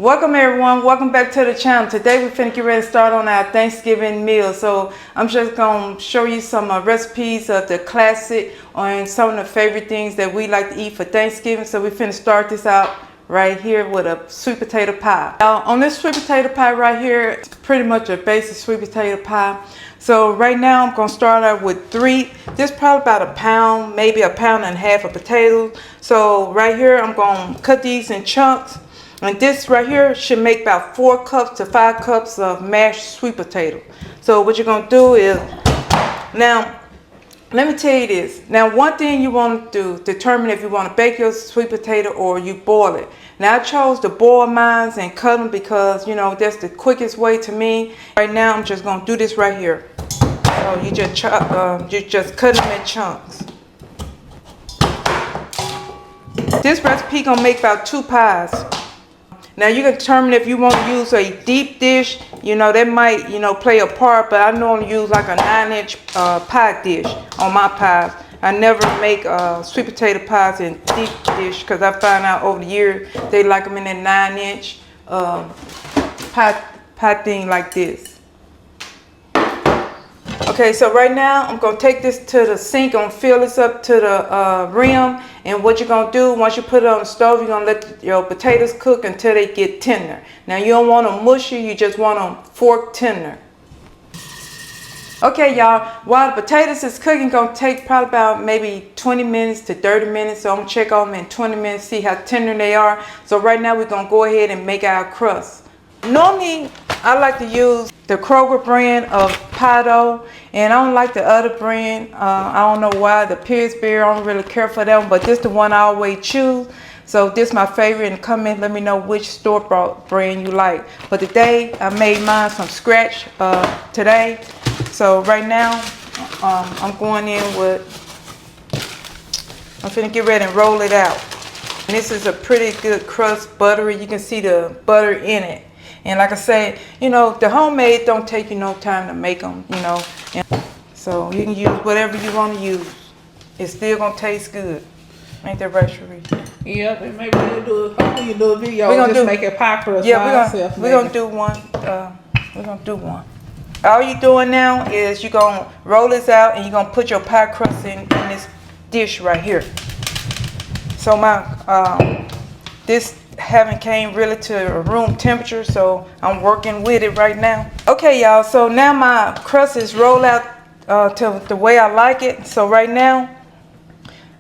Welcome everyone, welcome back to the channel. Today we're finna get ready to start on our Thanksgiving meal. So I'm just gonna show you some recipes of the classic and some of the favorite things that we like to eat for Thanksgiving. So we're finna start this out right here with a sweet potato pie. Now on this sweet potato pie right here, it's pretty much a basic sweet potato pie. So right now I'm gonna start out with this probably about a pound, maybe a pound and a half of potatoes. So right here I'm gonna cut these in chunks. And this right here should make about 4 cups to 5 cups of mashed sweet potato. So what you're going to do is, now, let me tell you this. Now, one thing you want to do, determine if you want to bake your sweet potato or you boil it. Now, I chose to boil mine and cut them because, you know, that's the quickest way to me. Right now, I'm just going to do this right here. So you just cut them in chunks. This recipe going to make about 2 pies. Now you can determine if you want to use a deep dish, you know, that might, you know, play a part, but I normally use like a 9-inch pie dish on my pies. I never make sweet potato pies in deep dish because I found out over the years they like them in that 9-inch pie thing like this. Okay, so right now I'm going to take this to the sink. I'm going to fill this up to the rim. And what you're going to do, once you put it on the stove, you're going to let your potatoes cook until they get tender. Now you don't want them mushy, you just want them fork tender. Okay, y'all, while the potatoes is cooking, going to take probably about maybe 20 minutes to 30 minutes. So I'm going to check on them in 20 minutes, see how tender they are. So right now we're going to go ahead and make our crust. Normally, I like to use the Kroger brand of pie dough, and I don't like the other brand. I don't know why, the Pillsbury, I don't really care for them, but this is the one I always choose. So this is my favorite, and comment, let me know which store-bought brand you like. But today, I made mine from scratch today. So right now, I'm going in with, I'm finna get ready and roll it out. And this is a pretty good crust, buttery. You can see the butter in it. And like I said, you know, the homemade don't take you no time to make them, you know. And so you can use whatever you want to use. It's still going to taste good. Ain't that right, Cherie? Yep, and maybe hopefully you do a video. We're gonna make a pie crust. Yeah, we're going to do one. We're going to do one. All you're doing now is you're going to roll this out and you're going to put your pie crust in this dish right here. So this haven't came really to room temperature, so I'm working with it right now. Okay, y'all, so now my crust is rolled out to the way I like it. So right now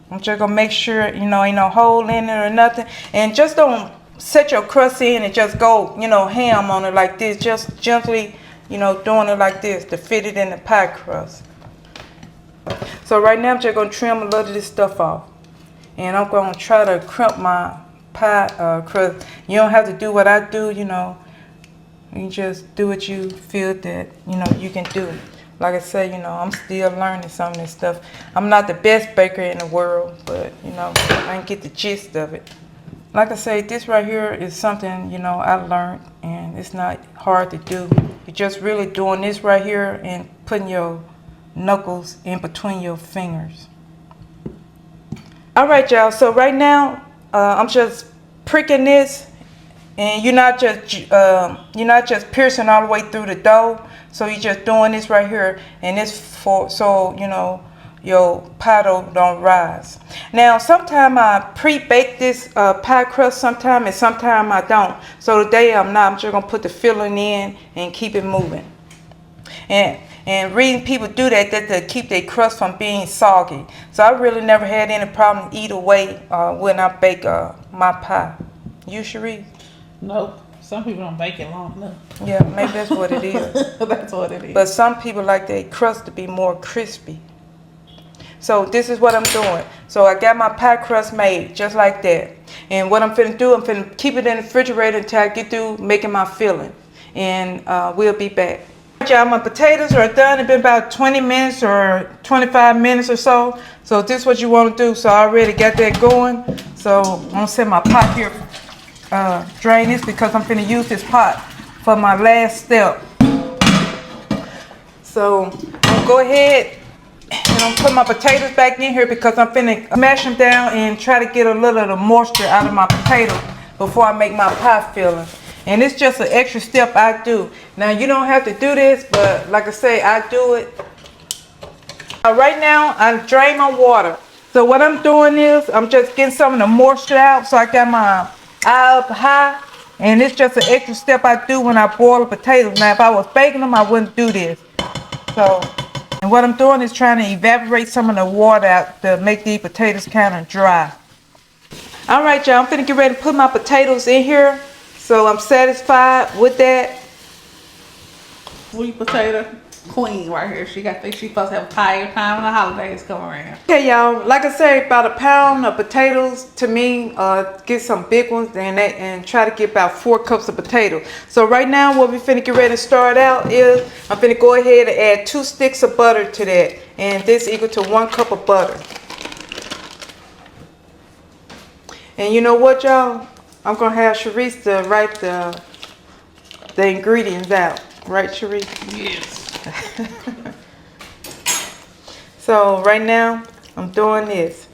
I'm just gonna make sure, you know, ain't no hole in it or nothing, and just don't set your crust in and just go, you know, ham on it like this. Just gently, you know, doing it like this to fit it in the pie crust. So right now I'm just gonna trim a little of this stuff off, and I'm gonna try to crimp my pie crust. You don't have to do what I do, you know. You just do what you feel that, you know, you can do. Like I say, you know, I'm still learning some of this stuff. I'm not the best baker in the world, but, you know, I can get the gist of it. Like I say, this right here is something, you know, I learned, and it's not hard to do. You're just really doing this right here and putting your knuckles in between your fingers. All right, y'all, so right now I'm just pricking this, and you're not just piercing all the way through the dough. So you're just doing this right here, and this so you know your pie dough don't rise. Now sometimes I pre-bake this pie crust sometime, and sometime I don't. So today I'm not. I'm just gonna put the filling in and keep it moving. And reading people do that to keep their crust from being soggy. So I really never had any problem either way when I bake my pie. You, Cherie? Nope. Some people don't bake it long enough. Yeah, maybe that's what it is. That's what it is. But some people like their crust to be more crispy. So this is what I'm doing. So I got my pie crust made just like that. And what I'm finna do, I'm finna keep it in the refrigerator until I get through making my filling. And we'll be back. Y'all, my potatoes are done. It's been about 20 minutes or 25 minutes or so. So this is what you want to do. So I already got that going. So I'm going to set my pot here, drain this, because I'm finna use this pot for my last step. So I'm going to go ahead and I'm put my potatoes back in here because I'm finna smash them down and try to get a little of the moisture out of my potatoes before I make my pie filling. And it's just an extra step I do. Now you don't have to do this, but like I say, I do it. Right now, I drain my water. So what I'm doing is, I'm just getting some of the moisture out. So I got my eye up high. And it's just an extra step I do when I boil the potatoes. Now if I was baking them, I wouldn't do this. So, and what I'm doing is trying to evaporate some of the water out to make these potatoes kind of dry. All right, y'all, I'm finna get ready to put my potatoes in here. So I'm satisfied with that. Sweet potato queen right here. She supposed to have a pie every time when the holidays come around. Okay, y'all, like I say, about a pound of potatoes to me, get some big ones and try to get about 4 cups of potato. So right now what we finna get ready to start out is, I'm finna go ahead and add 2 sticks of butter to that. And this equal to 1 cup of butter. And you know what, y'all? I'm gonna have Sharice to write the ingredients out. Right, Sharice? Yes. So right now, I'm doing this.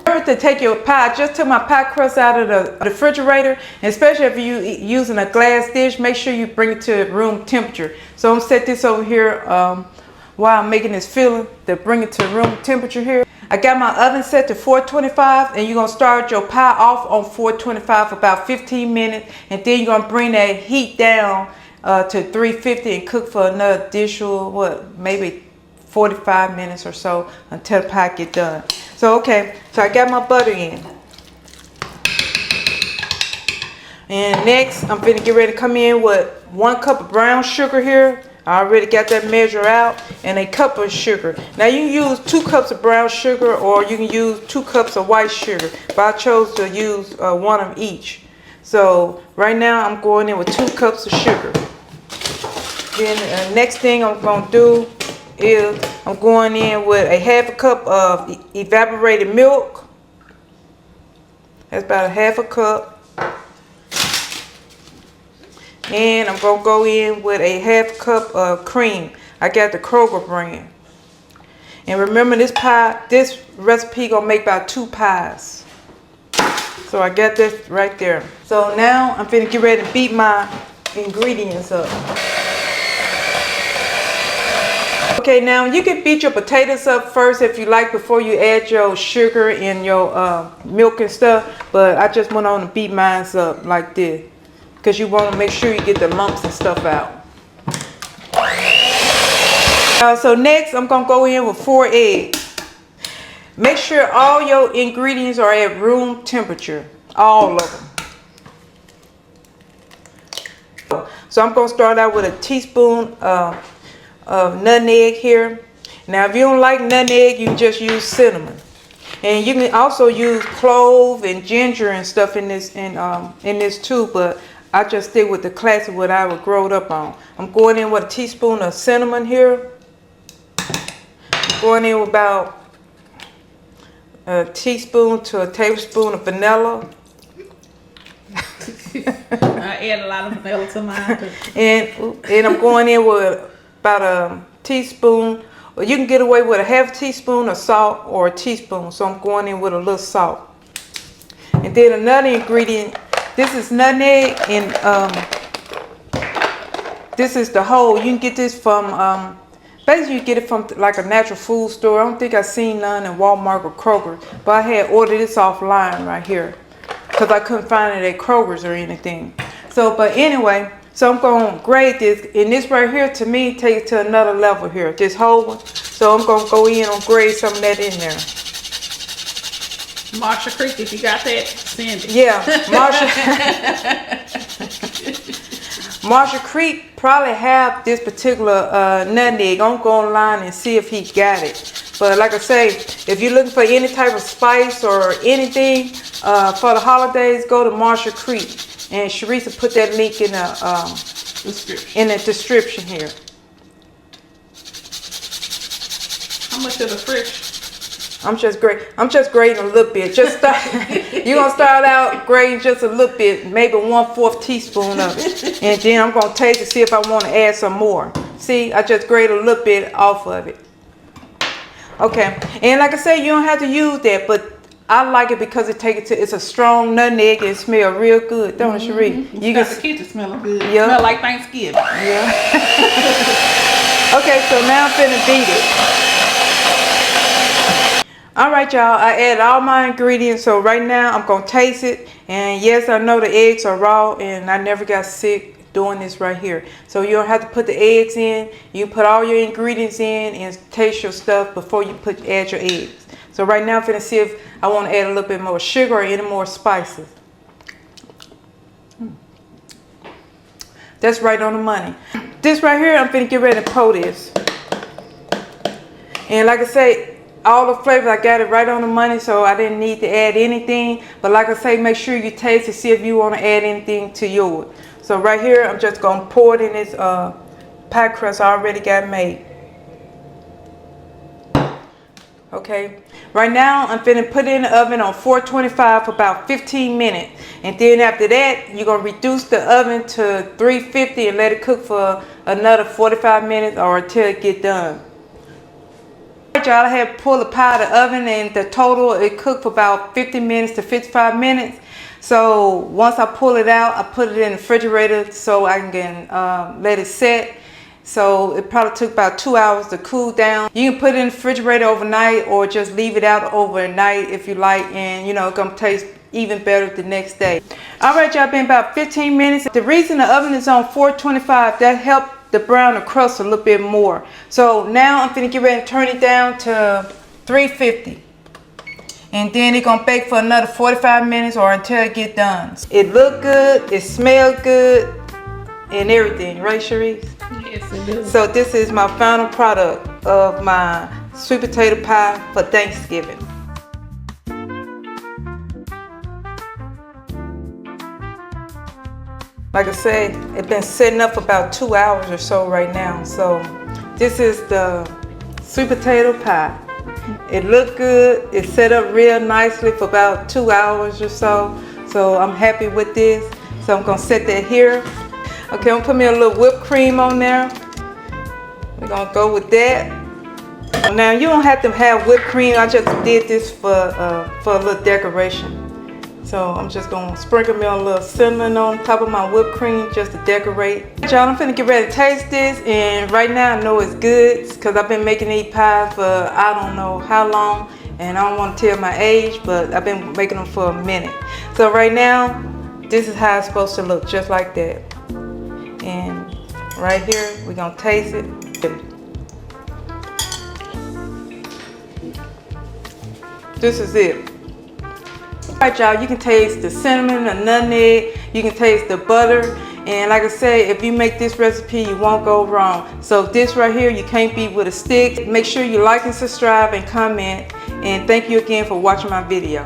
Remember to take your pie. I just took my pie crust out of the refrigerator. And especially if you're using a glass dish, make sure you bring it to room temperature. So I'm gonna set this over here while I'm making this filling to bring it to room temperature here. I got my oven set to 425, and you're going to start your pie off on 425 for about 15 minutes. And then you're going to bring that heat down to 350 and cook for another additional, maybe 45 minutes or so until the pie get done. So, okay, so I got my butter in. And next, I'm going to get ready to come in with 1 cup of brown sugar here. I already got that measure out, and a cup of sugar. Now you can use 2 cups of brown sugar, or you can use 2 cups of white sugar, but I chose to use 1 of each. So right now I'm going in with 2 cups of sugar. Then next thing I'm going to do is I'm going in with a 1/2 cup of evaporated milk. That's about a 1/2 cup. And I'm going to go in with a 1/2 cup of cream. I got the Kroger brand. And remember, this recipe going to make about 2 pies. So I got this right there. So now I'm finna get ready to beat my ingredients up. Okay, now you can beat your potatoes up first if you like before you add your sugar and your milk and stuff. But I just went on to beat mine up like this, because you want to make sure you get the lumps and stuff out. So next, I'm going to go in with 4 eggs. Make sure all your ingredients are at room temperature. All of them. So I'm going to start out with a teaspoon of nutmeg here. Now, if you don't like nutmeg, you can just use cinnamon. And you can also use clove and ginger and stuff in this too, but I just stick with the classic what I was growed up on. I'm going in with a teaspoon of cinnamon here. I'm going in with about a teaspoon to a tablespoon of vanilla. I add a lot of vanilla to mine too. And I'm going in with about a teaspoon, or you can get away with a 1/2 teaspoon of salt or a teaspoon. So I'm going in with a little salt. And then another ingredient, this is nutmeg, and this is the whole. You can get this from, basically you get it from like a natural food store. I don't think I've seen none in Walmart or Kroger, but I had ordered this offline right here because I couldn't find it at Kroger's or anything. So, but anyway, so I'm going to grate this, and this right here to me takes it to another level here, this whole one. So I'm going to go in and grate some of that in there. Marsha Creek, if you got that, send it. Yeah, Marsha Creek probably have this particular nutmeg. I'm going online and see if he got it. But like I say, if you're looking for any type of spice or anything for the holidays, go to Marsha Creek. And Sharice will put that link in the description here. How much of the fresh? I'm just grating a little bit. Just start. You're gonna start out grating just a little bit, maybe 1/4 teaspoon of it, and then I'm gonna taste to see if I want to add some more. See, I just grate a little bit off of it. Okay, and like I said, you don't have to use that, but I like it because it's a strong nutmeg and it smells real good, don't it, Cherie? You got the kitchen smelling good. Yeah. Smell like Thanksgiving. Yeah. Okay, so now I'm finna beat it. All right, y'all, I added all my ingredients, so right now I'm gonna taste it. And yes, I know the eggs are raw and I never got sick doing this right here. So you don't have to put the eggs in. You put all your ingredients in and taste your stuff before you add your eggs. So right now I'm finna see if I want to add a little bit more sugar or any more spices. That's right on the money. This right here, I'm finna get ready to pour this. And like I say, all the flavors, I got it right on the money, so I didn't need to add anything. But like I say, make sure you taste to see if you want to add anything to yours. So right here, I'm just gonna pour it in this pie crust I already got made. Okay, right now I'm finna put it in the oven on 425 for about 15 minutes. And then after that, you're gonna reduce the oven to 350 and let it cook for another 45 minutes or until it get done. Alright, y'all, I had pulled the pie out of the oven and the total, it cooked for about 50 minutes to 55 minutes. So once I pull it out, I put it in the refrigerator so I can let it set. So it probably took about 2 hours to cool down. You can put it in the refrigerator overnight or just leave it out overnight if you like, and you know, it's gonna taste even better the next day. All right, y'all, been about 15 minutes. The reason the oven is on 425, that helped the brown the crust a little bit more. So now I'm gonna get ready to turn it down to 350. And then it's gonna bake for another 45 minutes or until it get done. It look good, it smell good, and everything, right, Cherise? Yes, it does. So this is my final product of my sweet potato pie for Thanksgiving. Like I said, it's been sitting up for about 2 hours or so right now. So this is the sweet potato pie. It looked good. It's set up real nicely for about 2 hours or so. So I'm happy with this. So I'm gonna set that here. Okay, I'm gonna put me a little whipped cream on there. We're gonna go with that. Now you don't have to have whipped cream. I just did this for a little decoration. So I'm just gonna sprinkle me a little cinnamon on top of my whipped cream just to decorate. Y'all, I'm finna get ready to taste this, and right now I know it's good because I've been making these pies for I don't know how long, and I don't want to tell my age, but I've been making them for a minute. So right now, this is how it's supposed to look, just like that. And right here, we're gonna taste it. This is it. Alright, y'all, you can taste the cinnamon, the nutmeg, you can taste the butter, and like I said, if you make this recipe, you won't go wrong. So this right here, you can't beat with a stick. Make sure you like and subscribe and comment, and thank you again for watching my video.